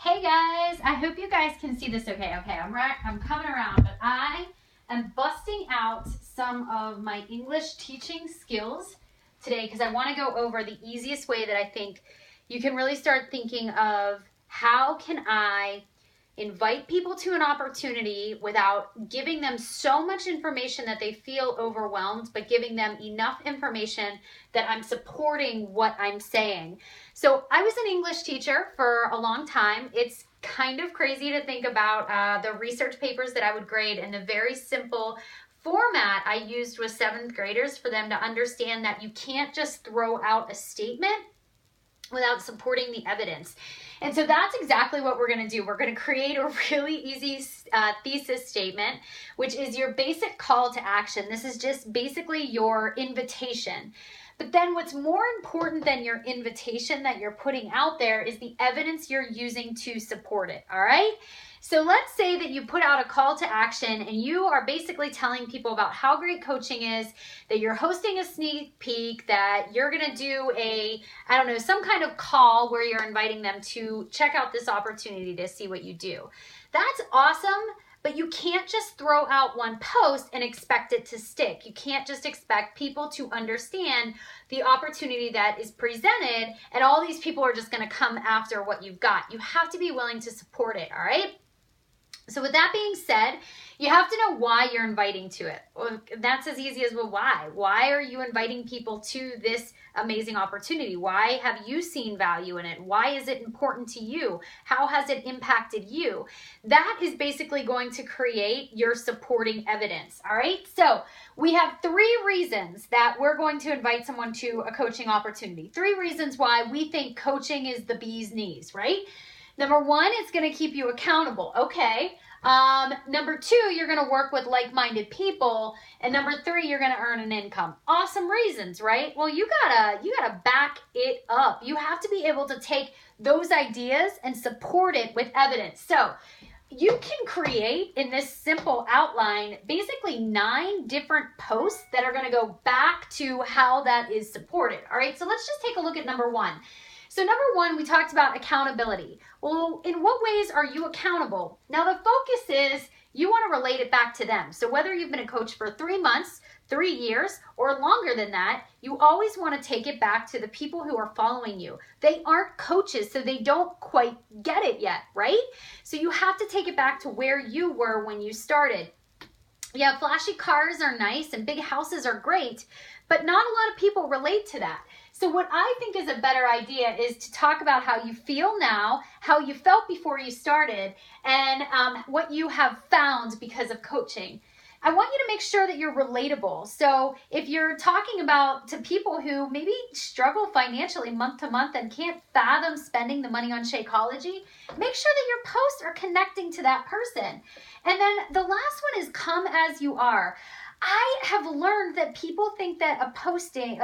Hey guys, I hope you guys can see this okay. I'm coming around, but I am busting out some of my English teaching skills today because I want to go over the easiest way that I think you can really start thinking of how can I invite people to an opportunity without giving them so much information that they feel overwhelmed, but giving them enough information that I'm supporting what I'm saying. So I was an English teacher for a long time. It's kind of crazy to think about the research papers that I would grade and the very simple format I used with 7th graders for them to understand that you can't just throw out a statement without supporting the evidence. And so that's exactly what we're going to do. We're going to create a really easy thesis statement, which is your basic call to action. This is just basically your invitation. But then what's more important than your invitation that you're putting out there is the evidence you're using to support it, all right? So let's say that you put out a call to action and you are basically telling people about how great coaching is, that you're hosting a sneak peek, that you're going to do some kind of call where you're inviting them to check out this opportunity to see what you do. That's awesome. But you can't just throw out one post and expect it to stick. You can't just expect people to understand the opportunity that is presented and all these people are just going to come after what you've got. You have to be willing to support it, all right? So with that being said, you have to know why you're inviting to it. Well, that's as easy as well, why. Why are you inviting people to this amazing opportunity? Why have you seen value in it? Why is it important to you? How has it impacted you? That is basically going to create your supporting evidence, all right? So we have 3 reasons that we're going to invite someone to a coaching opportunity. 3 reasons why we think coaching is the bee's knees, right? Number 1, it's going to keep you accountable. Okay. Number 2, you're going to work with like-minded people. And number 3, you're going to earn an income. Awesome reasons, right? Well, you gotta back it up. You have to be able to take those ideas and support it with evidence. So you can create in this simple outline basically 9 different posts that are going to go back to how that is supported. All right. So let's just take a look at number 1. So number 1, we talked about accountability. Well, in what ways are you accountable? Now the focus is you want to relate it back to them. So whether you've been a coach for 3 months, 3 years, or longer than that, you always want to take it back to the people who are following you. They aren't coaches, so they don't quite get it yet, right? So you have to take it back to where you were when you started. Yeah, flashy cars are nice and big houses are great, but not a lot of people relate to that. So what I think is a better idea is to talk about how you feel now, how you felt before you started, and what you have found because of coaching. I want you to make sure that you're relatable. So if you're talking about to people who maybe struggle financially month to month and can't fathom spending the money on Shakeology, make sure that your posts are connecting to that person. And then the last one is come as you are. I have learned that people think that a posting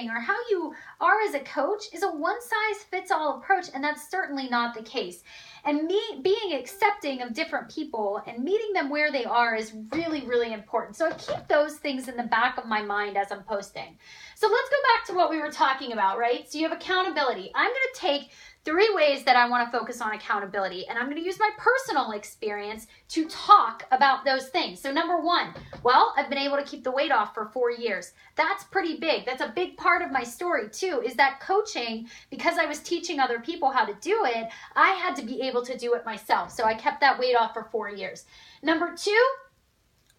or how you are as a coach is a one-size-fits-all approach, and that's certainly not the case. And me being accepting of different people and meeting them where they are is really, really important. So I keep those things in the back of my mind as I'm posting. So let's go back to what we were talking about, right? So you have accountability. I'm going to take 3 ways that I want to focus on accountability, and I'm going to use my personal experience to talk about those things. So number 1, well, I've been able to keep the weight off for 4 years. That's pretty big. That's a big part of my story too, is that coaching, because I was teaching other people how to do it, I had to be able to do it myself. So I kept that weight off for 4 years. Number 2,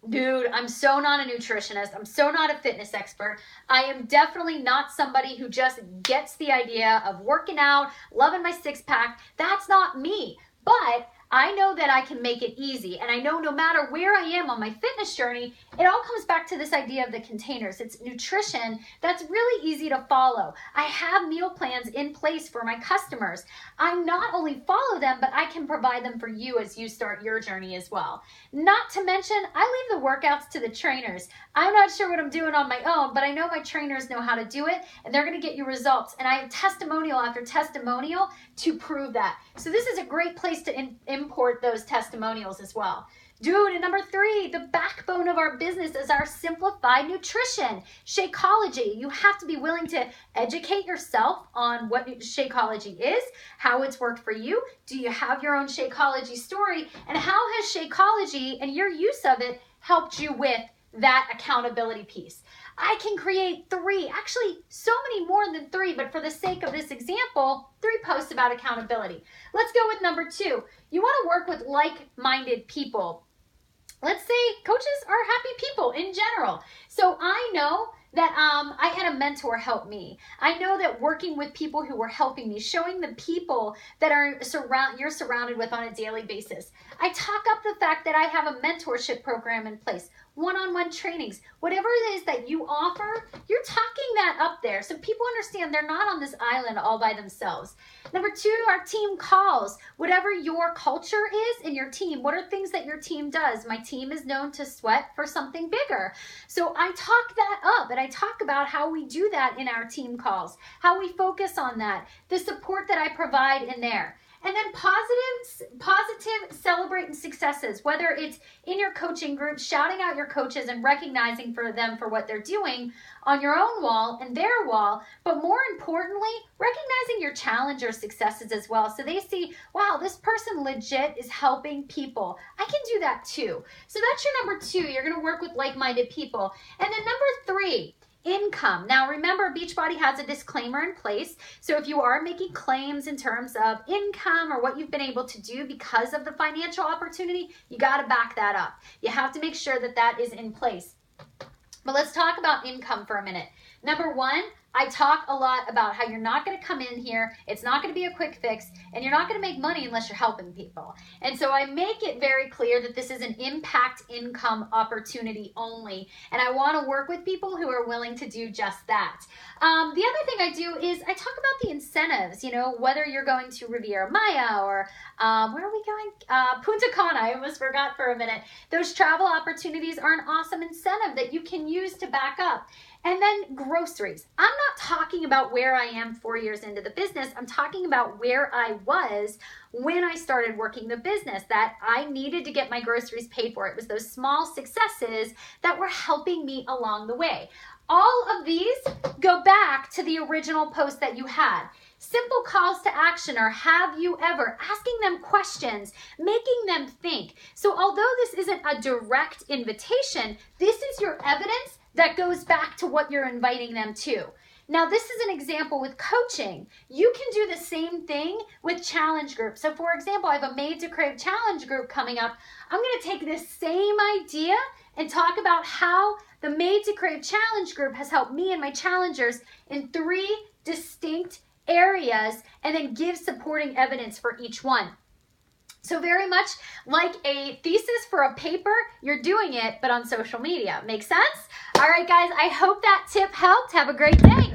dude, I'm so not a nutritionist. I'm so not a fitness expert. I am definitely not somebody who just gets the idea of working out, loving my 6-pack. That's not me. But I know that I can make it easy. And I know no matter where I am on my fitness journey, it all comes back to this idea of the containers. It's nutrition that's really easy to follow. I have meal plans in place for my customers. I not only follow them, but I can provide them for you as you start your journey as well. Not to mention, I leave the workouts to the trainers. I'm not sure what I'm doing on my own, but I know my trainers know how to do it, and they're going to get you results. And I have testimonial after testimonial to prove that. So this is a great place to import those testimonials as well. Dude, and number 3, the backbone of our business is our simplified nutrition, Shakeology. You have to be willing to educate yourself on what Shakeology is, how it's worked for you. Do you have your own Shakeology story? And how has Shakeology and your use of it helped you with that accountability piece? I can create 3, actually so many more than 3, but for the sake of this example, 3 posts about accountability. Let's go with number 2. You want to work with like-minded people. Let's say coaches are happy people in general. So I know that I had a mentor help me. I know that working with people who were helping me, showing the people that you're surrounded with on a daily basis. I talk up the fact that I have a mentorship program in place, one-on-one trainings, whatever it is that you offer, you're talking that up there so people understand they're not on this island all by themselves. Number 2, our team calls. Whatever your culture is in your team, what are things that your team does? My team is known to sweat for something bigger. So I talk that up and I talk about how we do that in our team calls, how we focus on that, the support that I provide in there. And then positive celebrating successes, whether it's in your coaching group, shouting out your coaches and recognizing for them for what they're doing on your own wall and their wall, but more importantly, recognizing your challenger successes as well. So they see, wow, this person legit is helping people. I can do that too. So that's your number 2. You're going to work with like-minded people. And then number 3, income. Now remember, Beachbody has a disclaimer in place. So if you are making claims in terms of income or what you've been able to do because of the financial opportunity, you got to back that up. You have to make sure that that is in place. But let's talk about income for a minute. Number 1, I talk a lot about how you're not going to come in here, it's not going to be a quick fix, and you're not going to make money unless you're helping people. And so I make it very clear that this is an impact income opportunity only, and I want to work with people who are willing to do just that. The other thing I do is I talk about the incentives, whether you're going to Riviera Maya or where are we going? Punta Cana, I almost forgot for a minute. Those travel opportunities are an awesome incentive that you can use to back up. And then groceries. I'm not talking about where I am 4 years into the business. I'm talking about where I was when I started working the business, that I needed to get my groceries paid for. It was those small successes that were helping me along the way. All of these go back to the original post that you had. Simple calls to action are have you ever, asking them questions, making them think. So although this isn't a direct invitation, this is your evidence that goes back to what you're inviting them to. Now, this is an example with coaching. You can do the same thing with challenge groups. So for example, I have a Made to Crave challenge group coming up. I'm going to take this same idea and talk about how the Made to Crave challenge group has helped me and my challengers in 3 distinct areas, and then give supporting evidence for each one. So very much like a thesis for a paper, you're doing it, but on social media. Make sense? All right, guys, I hope that tip helped. Have a great day.